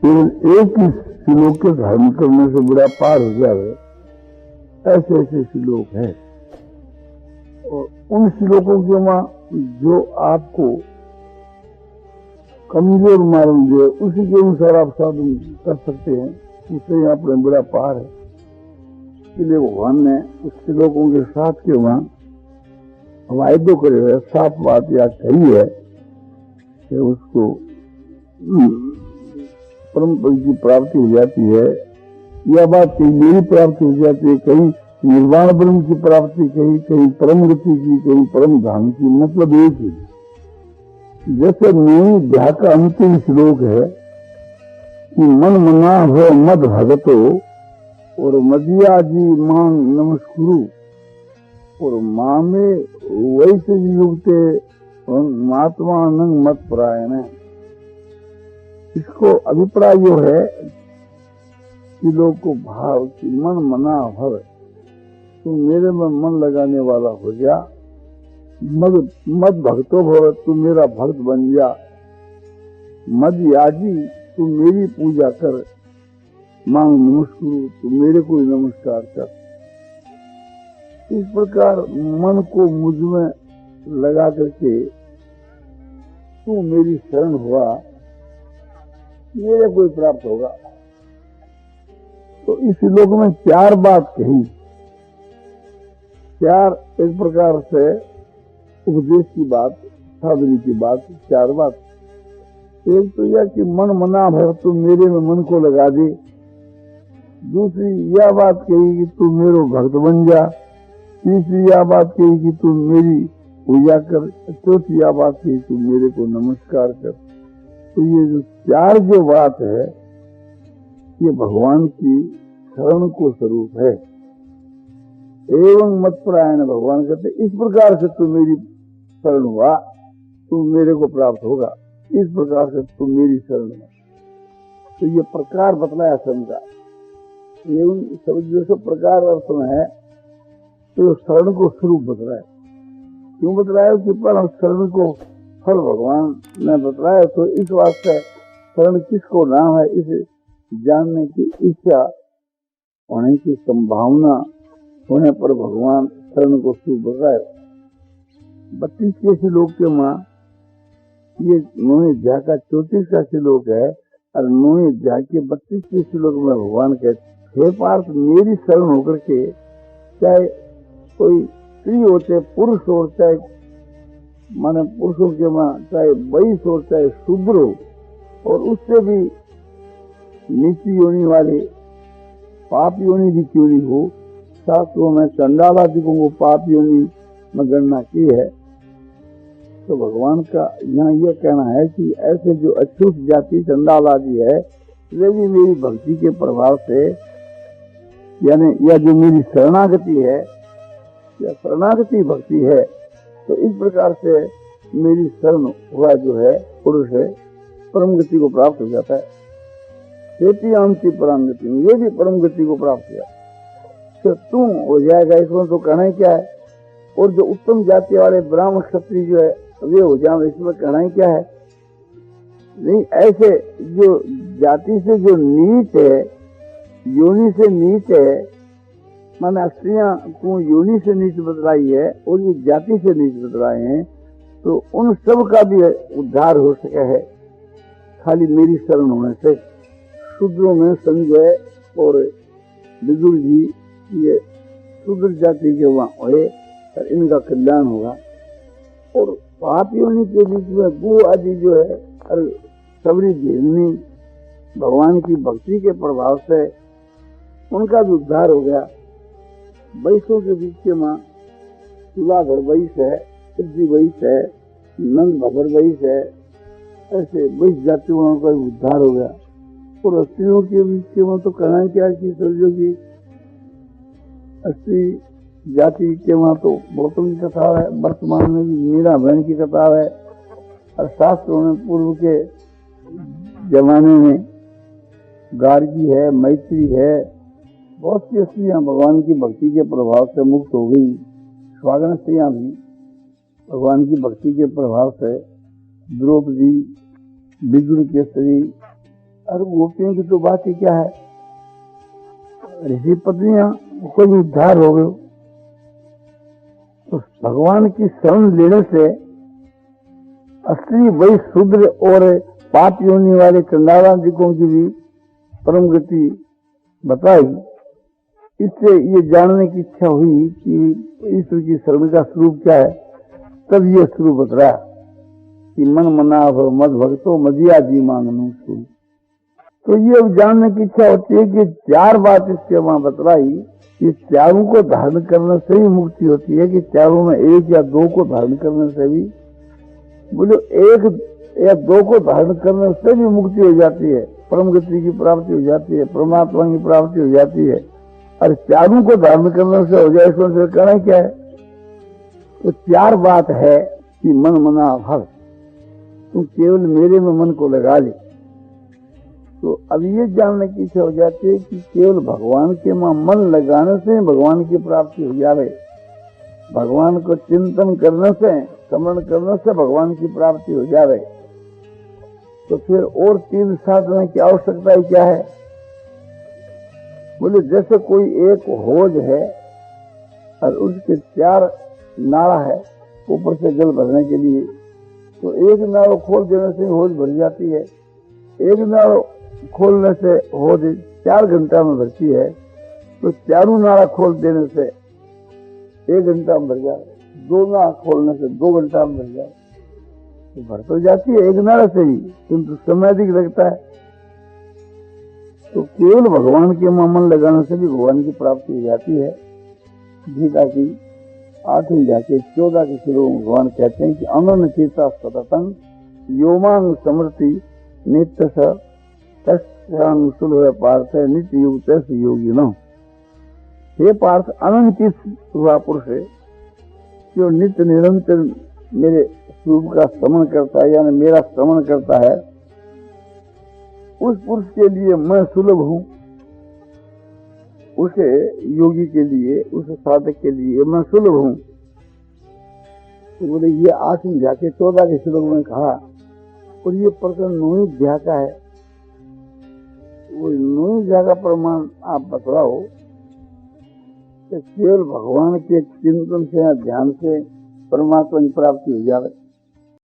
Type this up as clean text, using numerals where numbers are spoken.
केवल एक ही श्लोक के धारण करने से बड़ा पार हो जाए, ऐसे ऐसे श्लोक है। और उन श्लोकों के वहां जो आपको कमजोर मालूम दे, उसी के अनुसार आप साधन कर सकते हैं, उससे यहाँ पर बड़ा पार है। इसलिए भगवान ने उस श्लोकों के साथ के वहां वायदो करे हुए साफ बात या कही है कि उसको परम पद की प्राप्ति हो जाती है। यह बात कहीं मेरी प्राप्ति हो जाती है, कहीं निर्वाण ब्रह्म की प्राप्ति, कहीं परम गति की, कहीं परम धाम की, मतलब एक ही। जैसे नई अध्याय का अंतिम श्लोक है कि मन मना हो मद भगतो और मदिया जी मांग नमस्कुरु और माँ में वैसे युक्ते महात्मा नंग मत परायण। इसको अभिप्राय जो है कि लोग को भाव कि मन मना भव, तू मेरे में मन लगाने वाला हो जा, मद भक्तो भव, तू मेरा भक्त बन जा, मद याजी, तू मेरी पूजा कर, मांग नमस्कुरु, तू मेरे को नमस्कार कर। इस प्रकार मन को मुझ में लगा करके तू मेरी शरण हुआ, मेरे को प्राप्त होगा। तो इस श्लोक में चार बात कही, चार इस प्रकार से उपदेश की बात, साधन की बात, चार बात। एक तो यह कि मन मना भर, तू मेरे में मन को लगा दे। दूसरी यह बात कही कि तू मेरा भक्त बन जा। तीसरी यह बात कही कि तू मेरी पूजा कर। चौथी यह बात कही तू मेरे को नमस्कार कर। तो ये जो चार जो बात है, ये भगवान की शरण को स्वरूप है। एवं मत परायण, भगवान कहते इस प्रकार से तू मेरी शरण हुआ, तू मेरे को प्राप्त होगा। इस प्रकार से तू मेरी शरण हुआ। तो ये प्रकार बतलाया शरण का। एवं सब जैसे प्रकार अर्थ में है, तो शरण को स्वरूप बतलाया। क्यों बतलाया कि पर शरण को फल भगवान ने बतलाया, तो इस वास्ते शरण किसको नाम है, इसे जानने की इच्छा होने की संभावना होने पर भगवान शरण को स्वरूप बतलाया। 32 के श्लोक के माँ ये 9वें अध्याय का 34 का श्लोक है, और 9वें अध्याय के 32 के श्लोक में भगवान कहते हे पार्थ, मेरी शरण होकर के चाहे कोई स्त्री हो, चाहे पुरुष हो, चाहे माने पुरुषों के मां चाहे वैश्य हो, चाहे शूद्र हो, और उससे भी नीची योनि वाले पाप योनि भी क्यों नहीं हो। शास्त्रों में चंडालादिकों को पाप योनि में गणना की है। तो भगवान का यहाँ यह कहना है कि ऐसे जो अछूत जाति चंडाल आदि है, वे भी मेरी भक्ति के प्रभाव से, यानी यह जो मेरी शरणागति है, या शरणागति भक्ति है, तो इस प्रकार से मेरी शरण हुआ जो है पुरुष है, परम गति को प्राप्त हो जाता है। खेती आंती परम गति में, ये भी परम गति को प्राप्त किया तो तू हो जाएगा। इसमें तो कहना ही क्या है। और जो उत्तम जाति वाले ब्राह्मण क्षत्रिय जो है वे हो जाए, इसमें कहना ही क्या है। नहीं, ऐसे जो जाति से जो नीच है, योनि से नीच है, माने स्त्रियां को योनि से नीच बतलाई है और ये जाति से नीच बतलाए हैं, तो उन सब का भी उद्धार हो सके है खाली मेरी शरण होने से। शूद्रों में संजय और विदुर जी, ये शूद्र जाति के वहां हुए, और इनका कल्याण होगा। और पाप योनि के बीच में गो आदि जो है, और सबरी भेदनी भगवान की भक्ति के प्रभाव से उनका भी उद्धार हो गया। वैश्यों के बीच के माँ तुलाधर वैश्य है, सिद्धि वैश्य है, नंद भद्र वैश्य है, ऐसे वैश्य जातियों का उद्धार हो गया। और स्त्रियों के बीच के माँ तो कहना क्या कि समझो कि स्त्री जाति के वहाँ तो गौतम की कथा है, वर्तमान में भी मीरा बहन की कथा है, और शास्त्रों में पूर्व के जमाने में गार्गी है, मैत्री है, बहुत सी स्त्रियां भगवान की भक्ति के प्रभाव से मुक्त हो गई। स्वागन स्त्रियां भी भगवान की भक्ति के प्रभाव से, द्रौपदी, विदुर की स्त्री, और गोपियों की तो बात ही क्या है, ऋषि पत्नियां कोई उद्धार हो गए। तो भगवान की शरण लेने से असली वही शूद्र और पाप योनि वाले चंडालादिकों की भी परम गति बताई। इससे ये जानने की इच्छा हुई कि ईश्वर की शरण का स्वरूप क्या है। तब ये स्वरूप बतरा कि मन मनाभ मद भक्तो मदिया जी मांगनु सूल। तो ये अब जानने की इच्छा होती है कि चार बात इसके वहां बतलाई कि चारों को धारण करने से ही मुक्ति होती है, कि चारों में एक या दो को धारण करने से भी, बोलो एक या दो को धारण करने से भी मुक्ति हो जाती है, परम गति की प्राप्ति हो जाती है, परमात्मा की प्राप्ति हो जाती है। और चारों को धारण करने से हो जाए, इसमें कहना क्या है। तो चार बात है कि मन मना भव, तुम केवल मेरे में मन को लगा ले। तो अब ये जानने की इच्छा हो जाती है कि केवल भगवान के में मन लगाने से भगवान की प्राप्ति हो जाए, भगवान को चिंतन करने से, स्मरण करने से भगवान की प्राप्ति हो जाए। तो फिर और तीन साधना की आवश्यकता क्या है। बोले जैसे कोई एक होज है और उसके चार नाला है ऊपर से जल भरने के लिए, तो एक नाव खोल देने से होज भर जाती है, एक नाव खोलने से होज 4 घंटा में भरती है, तो चारों नाला खोल देने से 1 घंटा में भर जाए, 2 नाला खोलने से 2 घंटा में भर जाए। तो भर तो जाती है एक नाला से ही, किंतु समय अधिक लगता है। तो केवल भगवान के मन लगाने से भी भगवान की प्राप्ति हो जाती है। गीता की 8वीं जाके 14 के शुरू में भगवान कहते हैं कि अनन्य चेता सततं योमांग समृति नित्य सुलभ पार्थ नित्य युक्त योगी न। हे पार्थ, अनंत हुआ पुरुष है जो नित्य निरंतर मेरे स्वरूप का श्रवण करता है, यानी मेरा श्रवण करता है, उस पुरुष के लिए मैं सुलभ हूं। उसे योगी के लिए, उस साधक के लिए मैं सुलभ हूं। तो बोले ये 8वीं अध्याय के 14 के श्लोक में कहा, और ये प्रकरण 9वीं अध्याय का है। वो 9वीं अध्याय का प्रमाण आप बतलाओ कि केवल भगवान के चिंतन से, ध्यान से परमात्मा की प्राप्ति हो जाए।